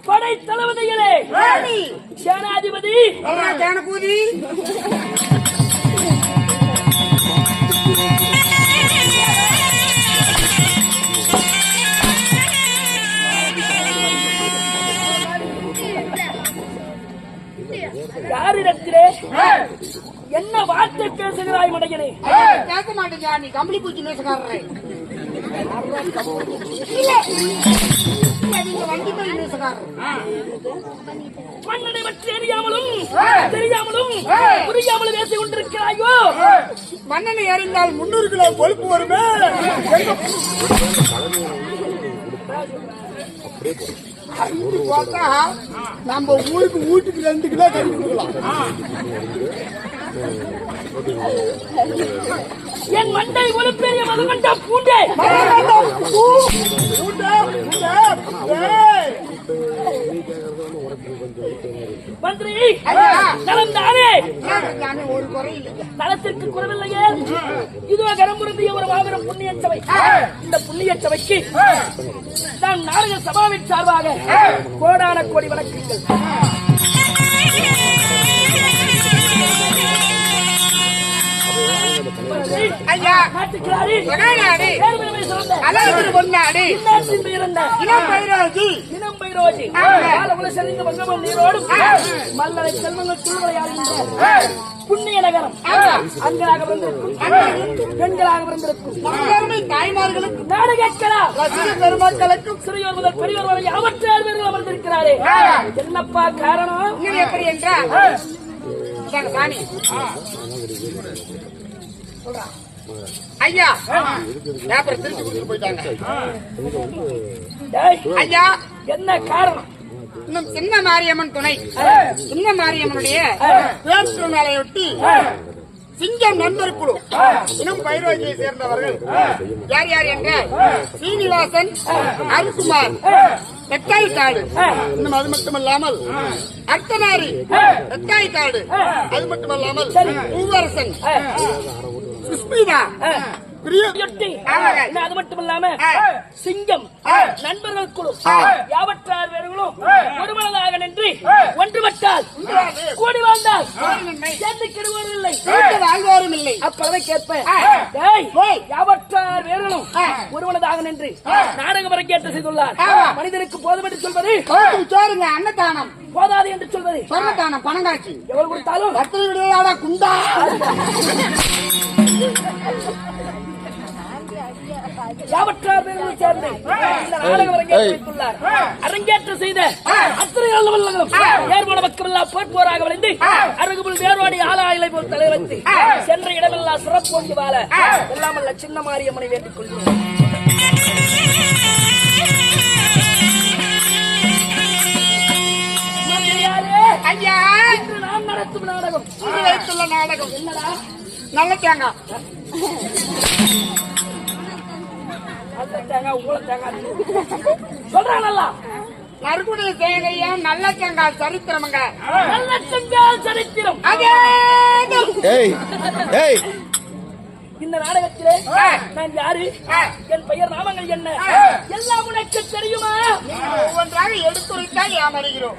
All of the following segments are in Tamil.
படை தளபதிகளே, சேனாதிபதி யாரிடத்திலே என்ன வார்த்தை பேசுகிறாய் மடையனே? பேச மாட்டேங்க, நீ கம்பளி பூச்சி பேசுகாரே. மன்னனை பற்றி அறியாமலும் தெரியாமலும் புரியாமலும் பேசிக் கொண்டிருக்கிறாயோ? மன்னனை அறிந்தால் 300 கிலோ கொழுப்பு வருமே. நம்ம ஊருக்கு வீட்டுக்கு 2 கிலோ கறி கொடுக்கலாம். என் மண்டை ஒரு பெரிய மதுமண்ட பூண்டே மந்திரி நலந்தானே? ஒரு குறை இல்லை, நலத்திற்கு குறைவில்லையே. இதுவோ கரம்புரந்திய ஒரு மாபெரும் புண்ணிய சபை. இந்த புண்ணிய சபைக்கு நான் நாடக சபாவின் சார்பாக கோடான கோடி வணக்கங்கள். மல்லரை செல்வங்கள் சூழ்நிலையாகின்ற புண்ணிய நகரம் அங்கராக பிறந்திருக்கும், பெண்களாக பிறந்திருக்கும் தாய்மார்களுக்கும் நாடகக்கலா பெருமக்களுக்கும் சிறியோர் முதல் பெரியோர் வரை அவற்றால் பேர்கள் அமர்ந்திருக்கிறாரே. என்னப்பா காரணம்? எப்படி என்றால் ஐயா திருச்சி போயிட்டாங்க. ஐயா என்ன காரணம்? இன்னும் சின்ன மாரியம்மன் துணை, சின்ன மாரியம்மனுடைய பேச்சு மேலையொட்டி சிங்கம் நண்பர் குழு இன்னும் பைரோஜியை சேர்ந்தவர்கள் யார் யார் என்றால் சீனிவாசன், அருகுமார், வெக்காய்க்காடு, இன்னும் அது மட்டுமல்லாமல் அர்த்தநாரி, வெக்காய்க்காடு, அது மட்டுமல்லாமல் பூவரசன், சுஸ்மிதா, அது மட்டும் இல்லாம சிங்கம் நண்பர்கள் குழு யாவற்றார் வேறுகளும் ஒருமனதாக நின்று ஒன்றுபட்டால் கூடி வாழ்ந்தால் சேர்ந்து கெடுவாரில்லை, வாழ்வாரும் இல்லை. அப்பறவை கேட்ப யாவற்றார் வேறுகளும் ஒருமனதாக நின்று நாடக பரக்கேற்று செய்துள்ளார். மனிதனுக்கு போதும் என்று சொல்வது சோறுங்க, அன்னதானம் போதாது என்று சொல்வது சொன்னதானம், பணங்காட்சி எவ்வளவு கொடுத்தாலும் குண்டா யாவற்றார் பேரும் சேர்ந்து இந்த நாடகம் அரங்கேற்றியுள்ளார். அரங்கேற்றம் செய்த அத்தனை நல்லவர்களும் ஏற்பட மக்களெல்லாம் போராக விளைந்து அருகுபுல் வேரோடி ஆளாயிலை போல் தலை வைத்து சென்ற இடமெல்லாம் சிறப்போங்கி வாழ எல்லாமல்ல சின்ன மாரியம்மனை வேண்டிக் கொள்கிறோம். ஐயா, இன்று நான் நடத்தும் நாடகம் வைத்துள்ள நாடகம் என்னடா? நல்ல தேங்காய் அந்த தேங்காய் உங்கள தேங்காய் சொல்றான் நல்லா. நறுக்குடைய தேங்காயா நல்ல தேங்காய் சரித்திரமுங்க. நல்ல தேங்காய் சரித்திரம். அதே இந்த நாடகத்திலே நான் யாரு, என் பெயர் நாமங்கள் என்ன எல்லாம் உனக்கு தெரியுமா? ஒவ்வொன்றாக எடுத்துரைத்தால் ஏமாறுகிறோம்.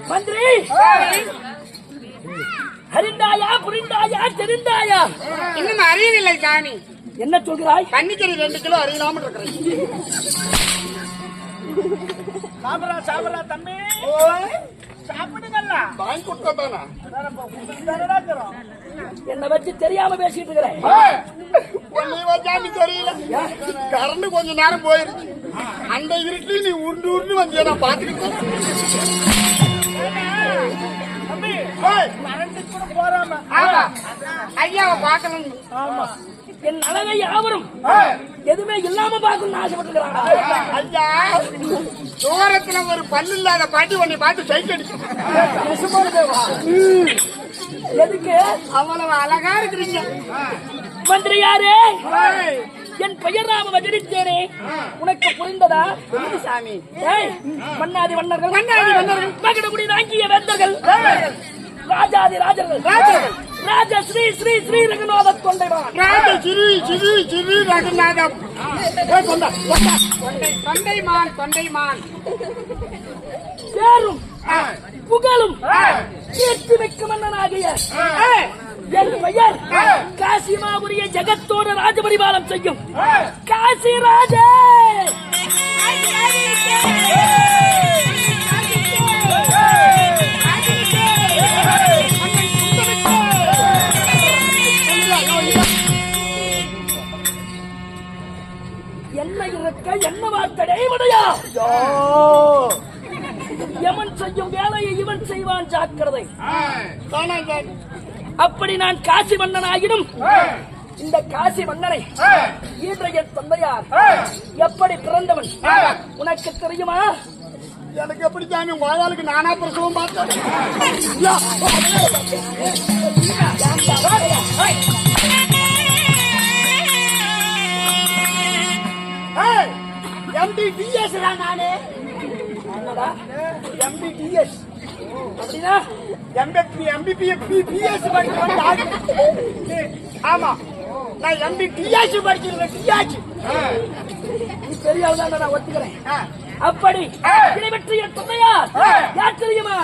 மந்திரி, அறிந்தாயா புரிந்தாயா தெரிந்தாயா? இன்னும் அறியவில்லை சாமி. என்ன சொல்கிறாய்? பன்னிக்கறி 2 கிலோ அறியலாமல் இருக்கிறேன். சாப்பிடா தம்பி, சாப்பிடுங்கல்ல. வாங்கி கொடுத்தானா? என்ன வச்சு தெரியாம பேசிட்டு இருக்கிறேன். சாமி தெரியல, கரண்ட் கொஞ்ச நேரம் போயிருச்சு. அந்த இருட்டுல நீ உருண்டு உருண்டு வந்தியா? நான் பாத்துக்கிட்டேன். ஐயாவை பார்க்கணும். என் அழகை யாவரும் எதுவுமே இல்லாம பார்க்கணும்னு ஆசைப்பட்டுக்கிறாங்க. ஐயா, தூரத்துல ஒரு பல்லு இல்லாத பாட்டி உன்னை பார்த்து சைட் அடிச்சு. எதுக்கு அவ்வளவு அழகா இருக்கிறீங்க. மந்திரி யாரு? என் பெயர் நாம வஜரித்தேனே, உனக்கு புரிந்ததா? சாமி, மன்னாதி மன்னர்கள், மகடகுடி நாங்கிய வேந்தர்கள், ராஜாதி ராஜர்கள், ராஜா ஸ்ரீ ஸ்ரீ ஸ்ரீ ரகுநாத தொண்டைமான், ராஜ ஸ்ரீ ஸ்ரீ ஸ்ரீ ரகுநாதம் தொண்டைமான் தொண்டைமான் பேரும் புகழும் கீர்த்தி மிக்க மன்னனாகிய என் பெயர் காசிமாபுரிய ஜெகத்தோடு ராஜபரிபாலம் செய்யும் காசிராஜே. என்ன இருக்க என்ன வார்த்தடை முடியா? எவன் செய்யும் வேலையை இவன் செய்வான், ஜாக்கிரதை. அப்படி நான் காசி மன்னன் ஆகிடும். இந்த காசி மன்னனை ஈன்ற என் தந்தையார் எப்படி பிறந்தவன் உனக்கு தெரியுமா? எனக்கு எப்படி சாமி வாயாளுக்கு நானா பிரசவம் பார்த்தேன் ஐயா, ஏய், MBBS டா நானு. என்னடா MBBS. அப்படின்னா MBBS படிக்கிறவன் யாரு? ஆமா, நான் MBBS படிச்சிருக்கேன். டியாச்சு. நீ பெரியாவதான் நான் ஒத்துக்கிறேன். அப்படி இதை பற்றி என் தந்தையார் யார் தெரியுமா?